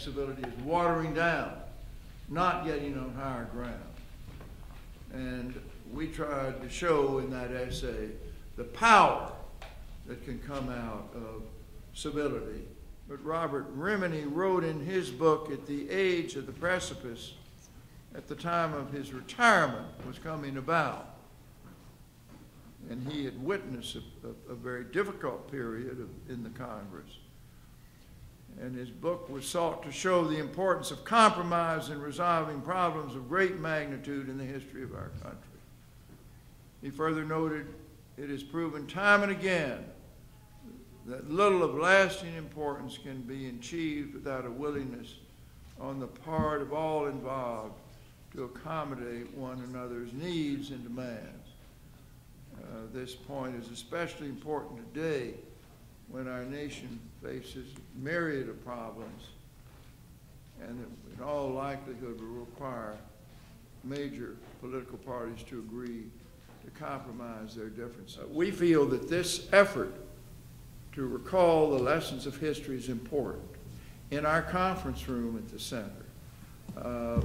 civility as watering down, not getting on higher ground. And we tried to show in that essay the power that can come out of civility. But Robert Rimini wrote in his book, at the age of the precipice, at the time of his retirement was coming about. And he had witnessed a very difficult period in the Congress. And his book was sought to show the importance of compromise in resolving problems of great magnitude in the history of our country. He further noted, it is proven time and again that little of lasting importance can be achieved without a willingness on the part of all involved to accommodate one another's needs and demands. This point is especially important today when our nation faces a myriad of problems and it in all likelihood will require major political parties to agree to compromise their differences. We feel that this effort to recall the lessons of history is important. In our conference room at the center,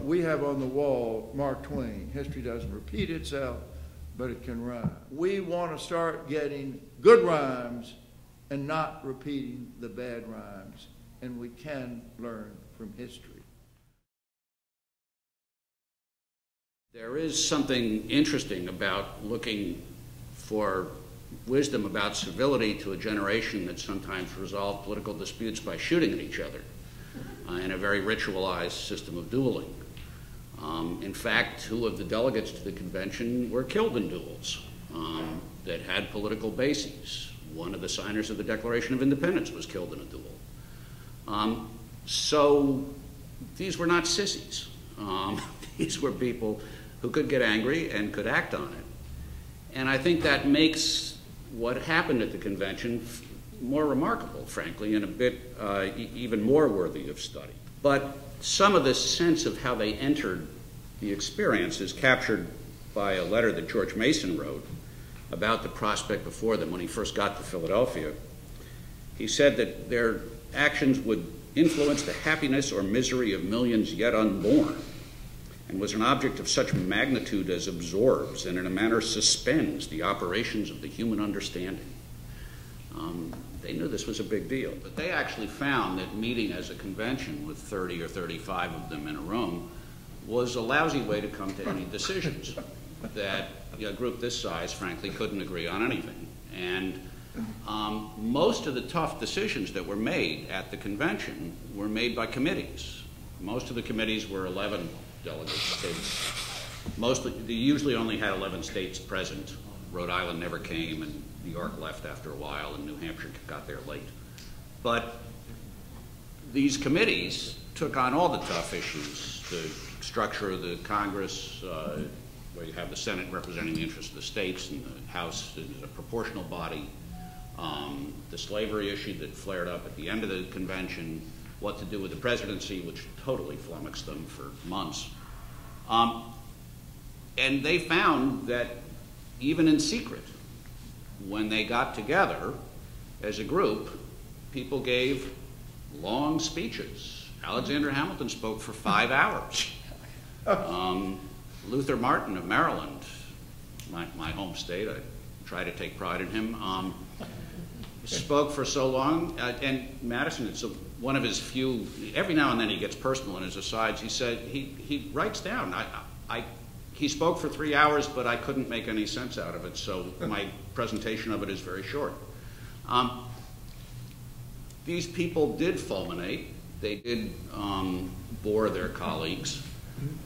we have on the wall Mark Twain, history doesn't repeat itself, but it can rhyme. We want to start getting good rhymes and not repeating the bad rhymes, and we can learn from history. There is something interesting about looking for wisdom about civility to a generation that sometimes resolved political disputes by shooting at each other in a very ritualized system of dueling. In fact, 2 of the delegates to the convention were killed in duels that had political bases. One of the signers of the Declaration of Independence was killed in a duel. So these were not sissies. These were people who could get angry and could act on it. And I think that makes what happened at the convention more remarkable, frankly, and a bit even more worthy of study. But some of the sense of how they entered the experience is captured by a letter that George Mason wrote about the prospect before them when he first got to Philadelphia. He said that their actions would influence the happiness or misery of millions yet unborn, and was an object of such magnitude as absorbs and in a manner suspends the operations of the human understanding. They knew this was a big deal, but they actually found that meeting as a convention with 30 or 35 of them in a room was a lousy way to come to any decisions, that a group this size, frankly, couldn't agree on anything. And most of the tough decisions that were made at the convention were made by committees. Most of the committees were 11 delegate states. They usually only had 11 states present. Rhode Island never came, and New York left after a while, and New Hampshire got there late. But these committees took on all the tough issues, the structure of the Congress, where you have the Senate representing the interests of the states and the House is a proportional body, the slavery issue that flared up at the end of the convention, what to do with the presidency, which totally flummoxed them for months. And they found that even in secret, when they got together as a group, people gave long speeches. Alexander Hamilton spoke for 5 hours. Luther Martin of Maryland, my home state, I try to take pride in him, spoke for so long. And Madison, it's one of his few, every now and then he gets personal in his asides. He said, he writes down, he spoke for 3 hours, but I couldn't make any sense out of it, so my presentation of it is very short. These people did fulminate. They did bore their colleagues,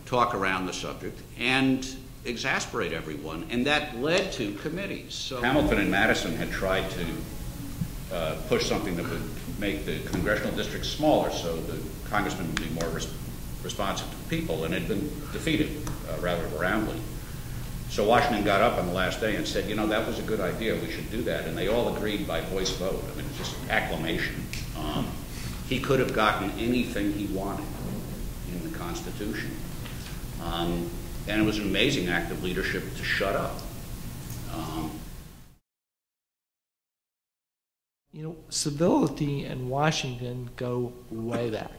talk around the subject, and exasperate everyone, and that led to committees. So Hamilton and Madison had tried to push something that would make the congressional districts smaller so the congressmen would be more responsive to the people, and had been defeated rather roundly. So Washington got up on the last day and said, you know, that was a good idea, we should do that, and they all agreed by voice vote. I mean, it's just acclamation. He could have gotten anything he wanted in the Constitution. And it was an amazing act of leadership to shut up. You know, civility and Washington go way back.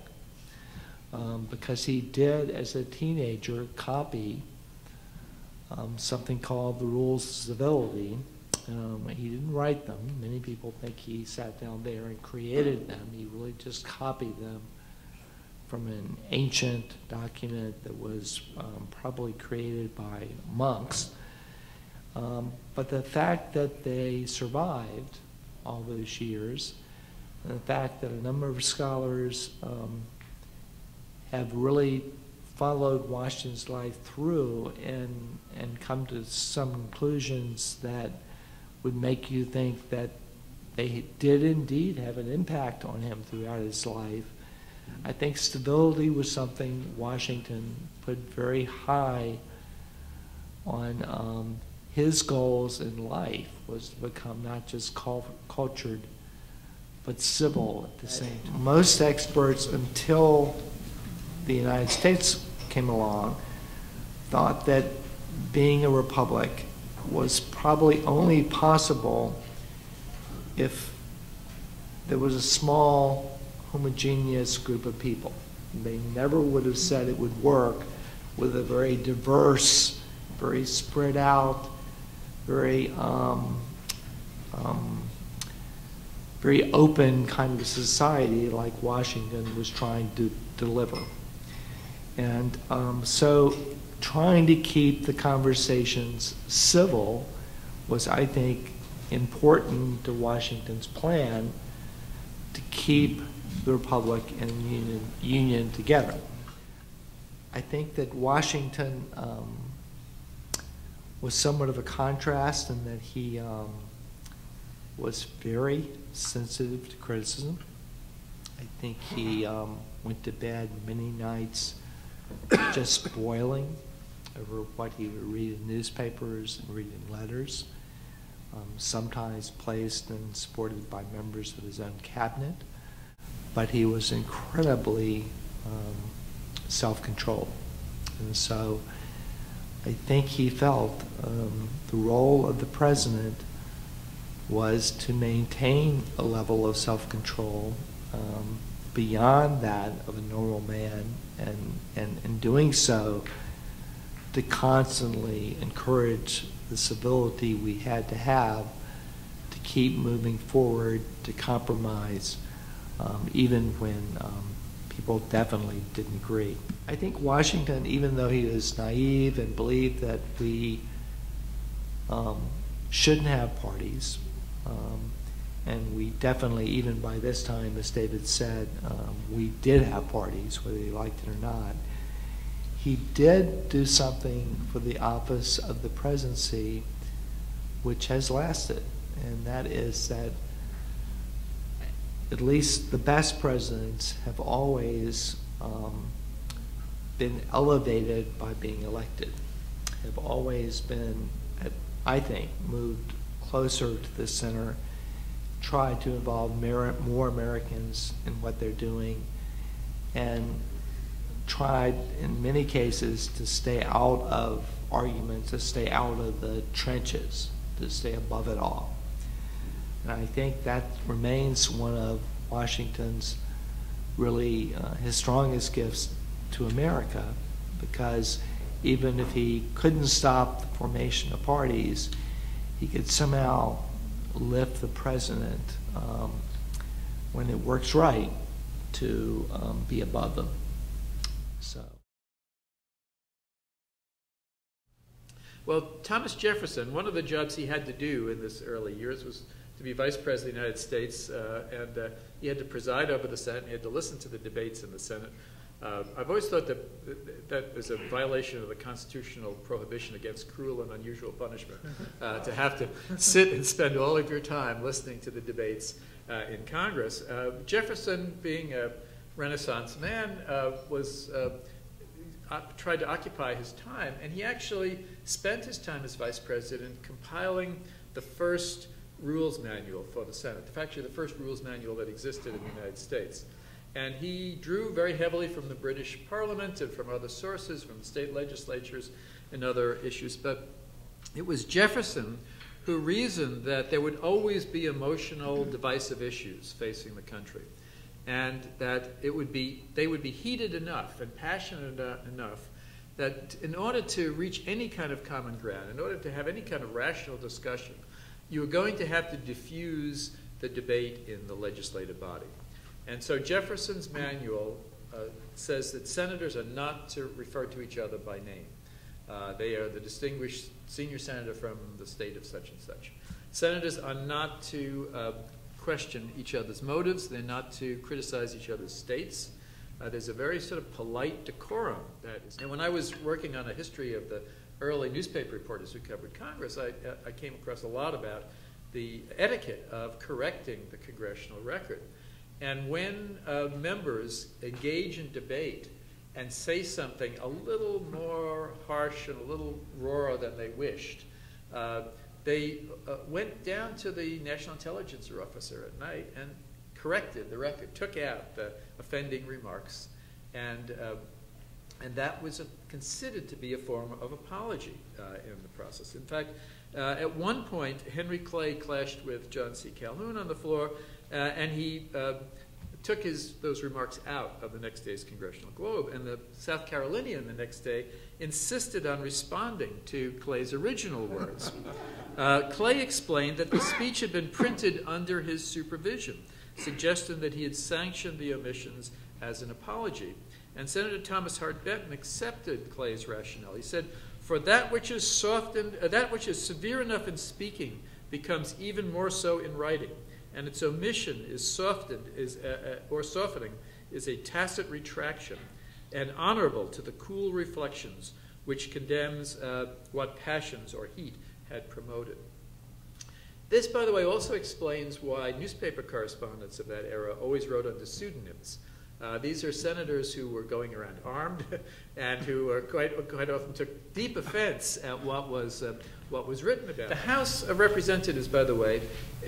because he did, as a teenager, copy something called the Rules of Civility. He didn't write them. Many people think he sat down there and created them. He really just copied them from an ancient document that was probably created by monks. But the fact that they survived all those years, and the fact that a number of scholars have really followed Washington's life through and come to some conclusions that would make you think that they did indeed have an impact on him throughout his life. I think civility was something Washington put very high on his goals in life, was to become not just cultured, but civil at the same time. Most experts, until the United States came along, thought that being a republic was probably only possible if there was a small, homogeneous group of people. They never would have said it would work with a very diverse, very spread out, very very open kind of society like Washington was trying to deliver. And so trying to keep the conversations civil was, I think, important to Washington's plan to keep the Republic and the Union together. I think that Washington was somewhat of a contrast in that he was very sensitive to criticism. I think he went to bed many nights just boiling over what he would read in newspapers and read in letters, sometimes placed and supported by members of his own cabinet. But he was incredibly self-controlled. And so I think he felt the role of the president was to maintain a level of self-control beyond that of a normal man, and in doing so, to constantly encourage the civility we had to have to keep moving forward, to compromise, even when people definitely didn't agree. I think Washington, even though he was naive and believed that we shouldn't have parties, and we definitely, even by this time, as David said, we did have parties, whether he liked it or not. He did do something for the office of the presidency which has lasted, and that is that at least the best presidents have always been elevated by being elected, have always been, I think, moved closer to the center, tried to involve more Americans in what they're doing, and tried in many cases to stay out of arguments, to stay out of the trenches, to stay above it all. And I think that remains one of Washington's really his strongest gifts to America, because even if he couldn't stop the formation of parties, he could somehow lift the president when it works right to be above them. So. Well, Thomas Jefferson, one of the jobs he had to do in his early years was to be Vice President of the United States, and he had to preside over the Senate, and he had to listen to the debates in the Senate. I've always thought that was a violation of the constitutional prohibition against cruel and unusual punishment, to have to sit and spend all of your time listening to the debates in Congress. Jefferson, being a Renaissance man, tried to occupy his time, and he actually spent his time as vice president compiling the first rules manual for the Senate, actually the first rules manual that existed in the United States. And he drew very heavily from the British Parliament and from other sources, from state legislatures and other issues. But it was Jefferson who reasoned that there would always be emotional, divisive issues facing the country. and that they would be heated enough and passionate enough that in order to reach any kind of common ground, in order to have any kind of rational discussion, you were going to have to diffuse the debate in the legislative body. And so Jefferson's manual says that senators are not to refer to each other by name. They are the distinguished senior senator from the state of such and such. Senators are not to question each other's motives. They're not to criticize each other's states. There's a very sort of polite decorum that is. And when I was working on a history of the early newspaper reporters who covered Congress, I came across a lot about the etiquette of correcting the congressional record. And when members engage in debate and say something a little more harsh and a little rawer than they wished, they went down to the National Intelligence Officer at night and corrected the record, took out the offending remarks, and that was considered to be a form of apology in the process. In fact, at one point, Henry Clay clashed with John C. Calhoun on the floor, and he took those remarks out of the next day's Congressional Globe, and the South Carolinian the next day insisted on responding to Clay's original words. Clay explained that the speech had been printed under his supervision, suggesting that he had sanctioned the omissions as an apology. And Senator Thomas Hart Benton accepted Clay's rationale. He said, "For that which is severe enough in speaking becomes even more so in writing, and its omission is softening is a tacit retraction, and honorable to the cool reflections which condemns what passions or heat had promoted." This, by the way, also explains why newspaper correspondents of that era always wrote under pseudonyms. These are senators who were going around armed and who quite often took deep offense at what was written about. The House of Representatives, by the way,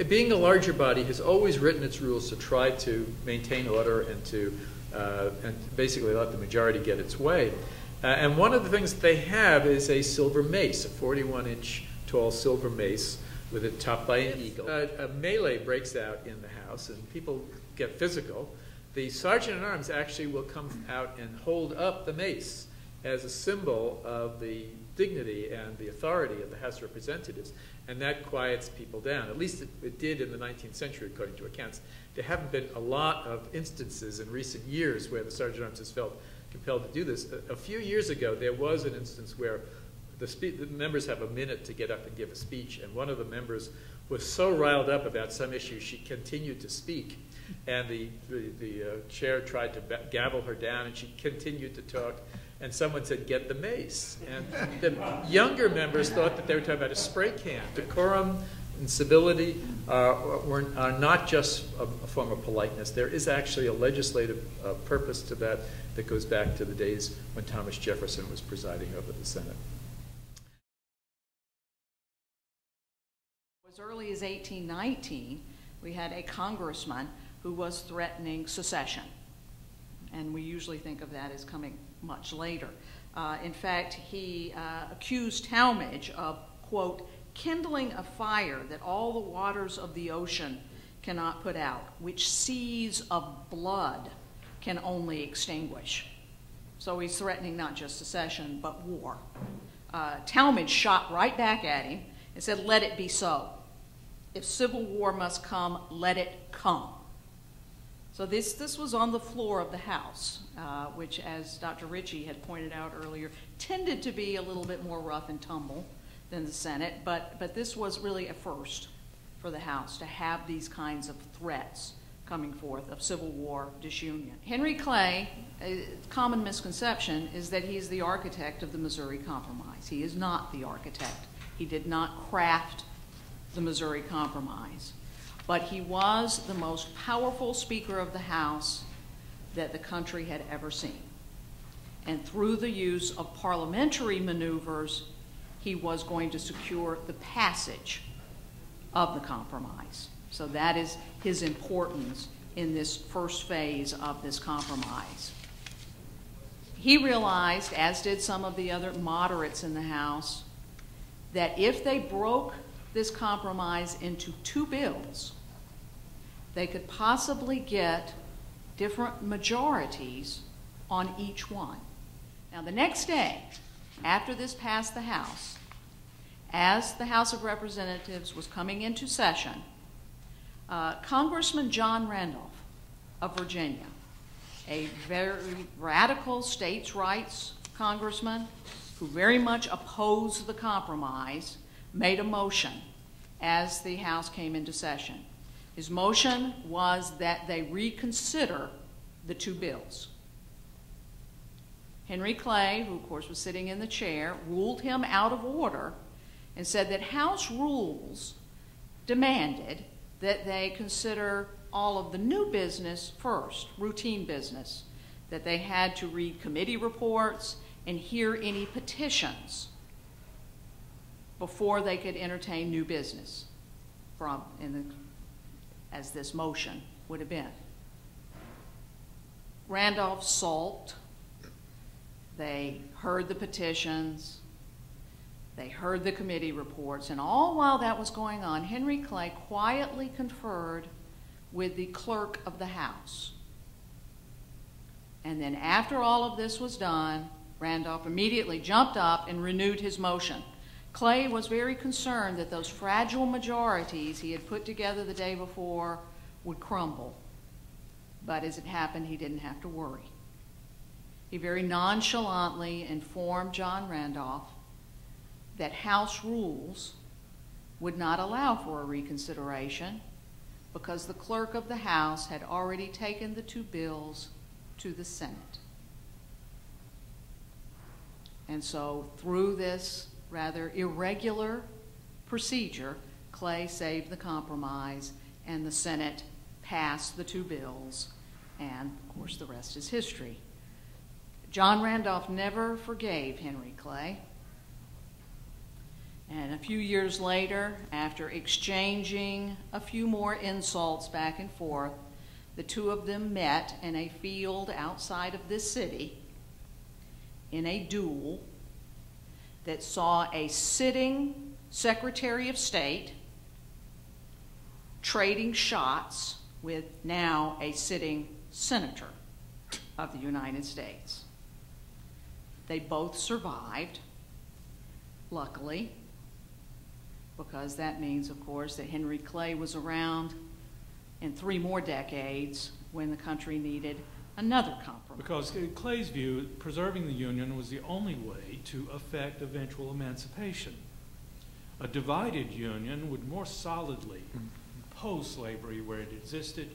being a larger body, has always written its rules to try to maintain order and to basically let the majority get its way. And one of the things that they have is a silver mace, a 41-inch tall silver mace with it topped by an eagle. A melee breaks out in the House and people get physical. The Sergeant-at-Arms actually will come out and hold up the mace as a symbol of the dignity and the authority of the House of Representatives, and that quiets people down. At least it did in the 19th century, according to accounts. There haven't been a lot of instances in recent years where the Sergeant-at-Arms has felt compelled to do this. A few years ago, there was an instance where the members have a minute to get up and give a speech, and one of the members was so riled up about some issue, she continued to speak. And the chair tried to gavel her down, and she continued to talk. And someone said, "Get the mace." And the younger members thought that they were talking about a spray can. Decorum and civility are not just a form of politeness. There is actually a legislative purpose to that goes back to the days when Thomas Jefferson was presiding over the Senate. As early as 1819, we had a congressman who was threatening secession. And we usually think of that as coming much later. In fact, he accused Talmadge of, quote, "kindling a fire that all the waters of the ocean cannot put out, which seas of blood can only extinguish." So he's threatening not just secession, but war. Talmadge shot right back at him and said, "Let it be so. If civil war must come, let it come." So this was on the floor of the House, which, as Dr. Ritchie had pointed out earlier, tended to be a little bit more rough and tumble than the Senate, but this was really a first for the House to have these kinds of threats coming forth of civil war, disunion. Henry Clay, a common misconception is that he's the architect of the Missouri Compromise. He is not the architect. He did not craft the Missouri Compromise. But he was the most powerful Speaker of the House that the country had ever seen. And through the use of parliamentary maneuvers, he was going to secure the passage of the compromise. So that is his importance in this first phase of this compromise. He realized, as did some of the other moderates in the House, that if they broke this compromise into two bills, they could possibly get different majorities on each one. Now, the next day, after this passed the House, as the House of Representatives was coming into session, Congressman John Randolph of Virginia, a very radical states' rights congressman who very much opposed the compromise, made a motion as the House came into session. His motion was that they reconsider the two bills. Henry Clay, who of course was sitting in the chair, ruled him out of order and said that House rules demanded that they consider all of the new business first, routine business, that they had to read committee reports and hear any petitions before they could entertain new business as this motion would have been. Randolph sulked. They heard the petitions. They heard the committee reports. And all while that was going on, Henry Clay quietly conferred with the clerk of the House. And then after all of this was done, Randolph immediately jumped up and renewed his motion. Clay was very concerned that those fragile majorities he had put together the day before would crumble. But as it happened, he didn't have to worry. He very nonchalantly informed John Randolph that House rules would not allow for a reconsideration because the clerk of the House had already taken the two bills to the Senate. And so through this rather irregular procedure, Clay saved the compromise and the Senate passed the two bills, and of course the rest is history. John Randolph never forgave Henry Clay. And a few years later, after exchanging a few more insults back and forth, the two of them met in a field outside of this city in a duel that saw a sitting Secretary of State trading shots with now a sitting Senator of the United States. They both survived, luckily, because that means, of course, that Henry Clay was around in 3 more decades when the country needed another compromise. Because in Clay's view, preserving the Union was the only way to effect eventual emancipation. A divided Union would more solidly impose slavery where it existed,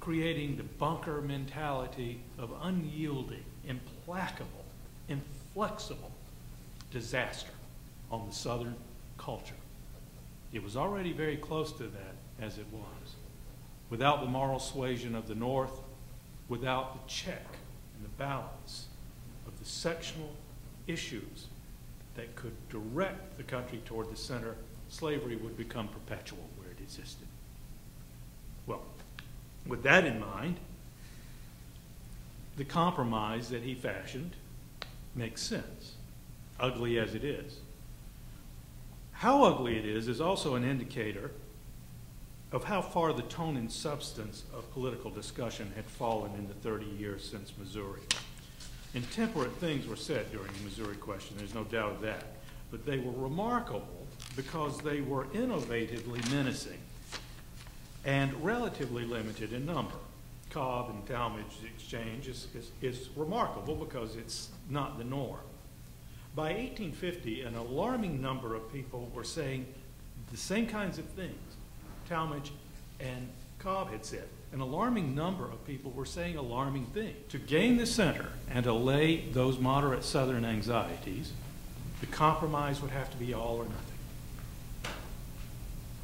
creating the bunker mentality of unyielding, implacable, inflexible disaster on the Southern culture. It was already very close to that as it was. Without the moral suasion of the North, without the check and the balance of the sectional issues that could direct the country toward the center, slavery would become perpetual where it existed. Well, with that in mind, the compromise that he fashioned makes sense, ugly as it is. How ugly it is also an indicator of how far the tone and substance of political discussion had fallen in the 30 years since Missouri. Intemperate things were said during the Missouri question, there's no doubt of that, but they were remarkable because they were innovatively menacing and relatively limited in number. Cobb and Talmadge exchange is remarkable because it's not the norm. By 1850, an alarming number of people were saying the same kinds of things Talmadge and Cobb had said. An alarming number of people were saying alarming things. To gain the center and allay those moderate Southern anxieties, the compromise would have to be all or nothing.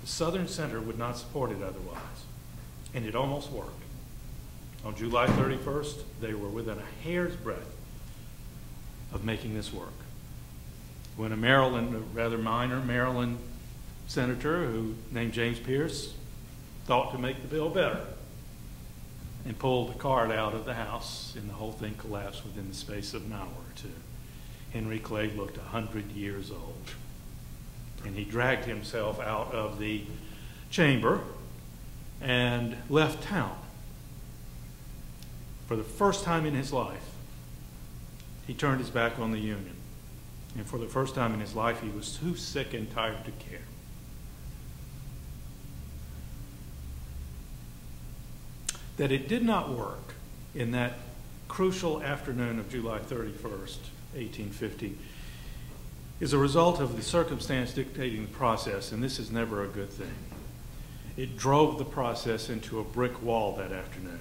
The Southern center would not support it otherwise, and it almost worked. On July 31st, they were within a hair's breadth of making this work. When a rather minor Maryland senator who named James Pierce thought to make the bill better and pulled the card out of the House, and the whole thing collapsed within the space of an hour or two. Henry Clay looked 100 years old, and he dragged himself out of the chamber and left town. For the first time in his life, he turned his back on the Union. And for the first time in his life, he was too sick and tired to care. That it did not work in that crucial afternoon of July 31st, 1850, is a result of the circumstance dictating the process, and this is never a good thing. It drove the process into a brick wall that afternoon.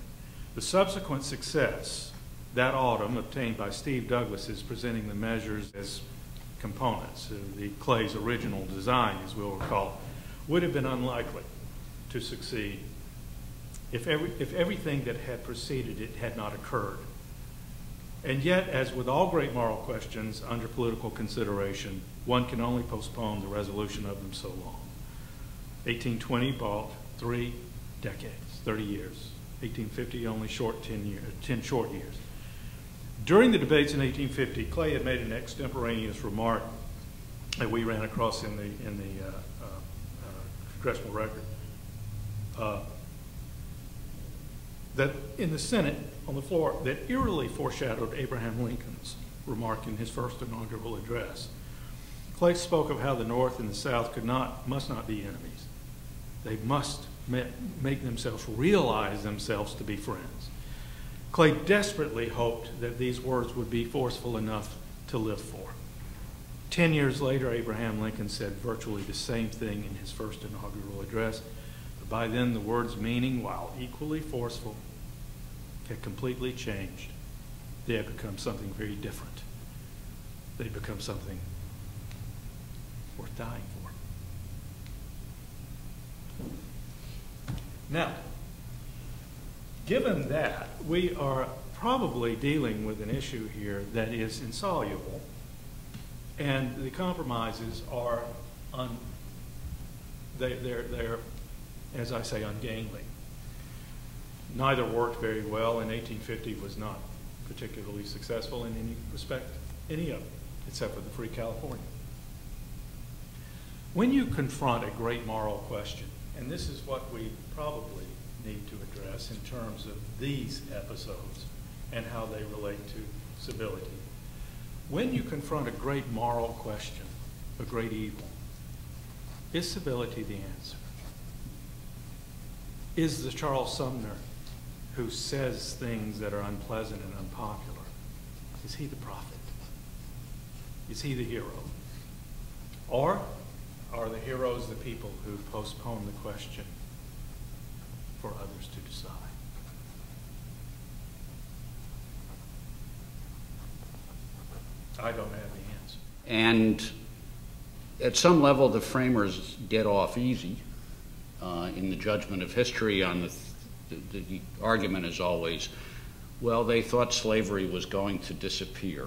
The subsequent success that autumn obtained by Steve Douglas's presenting the measures as components, the Clay's original design, as we'll recall, would have been unlikely to succeed if everything that had preceded it had not occurred. And yet, as with all great moral questions under political consideration, one can only postpone the resolution of them so long. 1820 bought 3 decades, 30 years. 1850 only 10 short years. During the debates in 1850, Clay had made an extemporaneous remark that we ran across in the congressional record, that in the Senate on the floor that eerily foreshadowed Abraham Lincoln's remark in his first inaugural address. Clay spoke of how the North and the South must not be enemies. They must make themselves realize themselves to be friends. Clay desperately hoped that these words would be forceful enough to live for. 10 years later, Abraham Lincoln said virtually the same thing in his first inaugural address, but by then the words' meaning, while equally forceful, had completely changed. They had become something very different. They'd become something worth dying for. Now, given that, we are probably dealing with an issue here that is insoluble, and the compromises are, they're, as I say, ungainly. Neither worked very well, and 1850 was not particularly successful in any respect, any of it, except for the Free California. When you confront a great moral question, and this is what we probably need to address in terms of these episodes and how they relate to civility. When you confront a great moral question, a great evil, is civility the answer? Is the Charles Sumner who says things that are unpleasant and unpopular, is he the prophet? Is he the hero? Or are the heroes the people who postpone the question for others to decide? I don't have the answer. And at some level, the framers get off easy in the judgment of history on the argument is always, well, they thought slavery was going to disappear.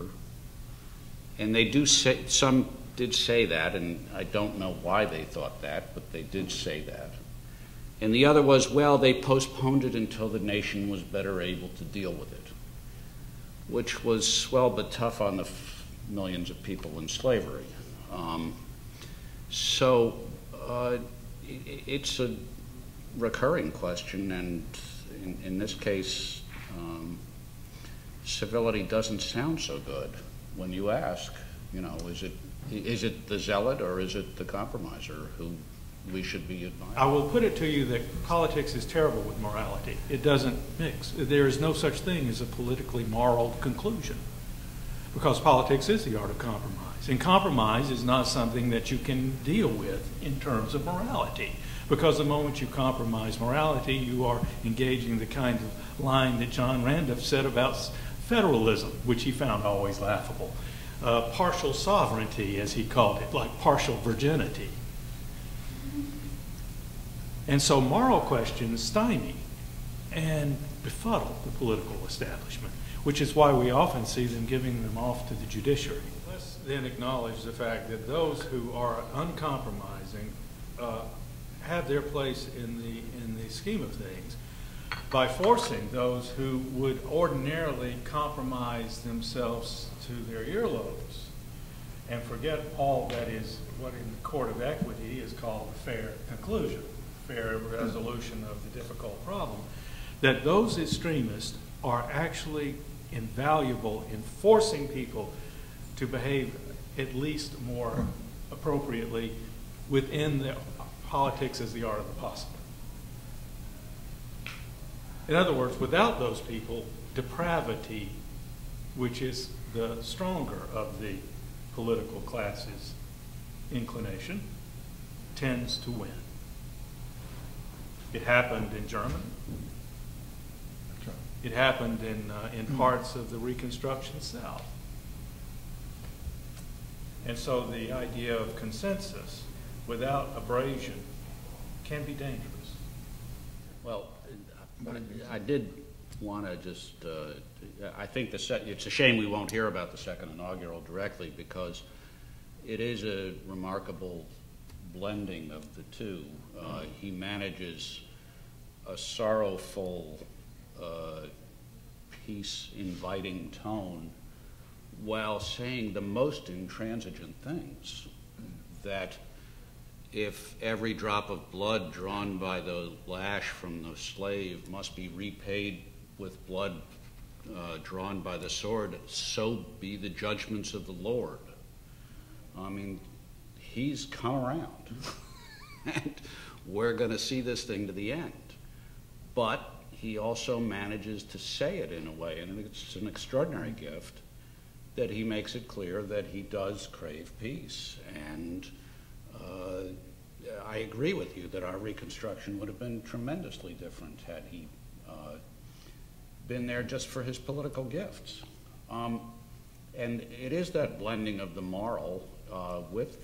And they do say, some did say that, and I don't know why they thought that, but they did say that. And the other was, well, they postponed it until the nation was better able to deal with it, which was swell but tough on the millions of people in slavery. It's a recurring question, and in this case, civility doesn't sound so good when you ask, you know, is it the zealot or is it the compromiser who we should be admiring? I will put it to you that politics is terrible with morality. It doesn't mix. There is no such thing as a politically moral conclusion, because politics is the art of compromise. And compromise is not something that you can deal with in terms of morality, because the moment you compromise morality, you are engaging the kind of line that John Randolph said about federalism, which he found always laughable. Partial sovereignty, as he called it, like partial virginity. And so moral questions stymie and befuddle the political establishment, which is why we often see them giving them off to the judiciary. Let's then acknowledge the fact that those who are uncompromising have their place in the scheme of things by forcing those who would ordinarily compromise themselves to their earlobes and forget all that is what in the court of equity is called a fair conclusion, fair resolution of the difficult problem, that those extremists are actually invaluable in forcing people to behave at least more appropriately within the politics as the art of the possible. In other words, without those people, depravity, which is the stronger of the political class's inclination, tends to win. It happened in Germany. It happened in parts of the Reconstruction South. And so the idea of consensus without abrasion can be dangerous. Well, I did want to just, I think it's a shame we won't hear about the second inaugural directly, because it is a remarkable blending of the two. He manages a sorrowful, peace-inviting tone while saying the most intransigent things, that if every drop of blood drawn by the lash from the slave must be repaid with blood drawn by the sword, so be the judgments of the Lord. I mean, he's come around. And we're going to see this thing to the end. But he also manages to say it in a way, and it's an extraordinary gift, that he makes it clear that he does crave peace. And I agree with you that our Reconstruction would have been tremendously different had he been there just for his political gifts. And it is that blending of the moral with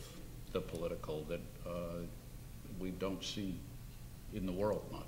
the political that we don't see in the world much.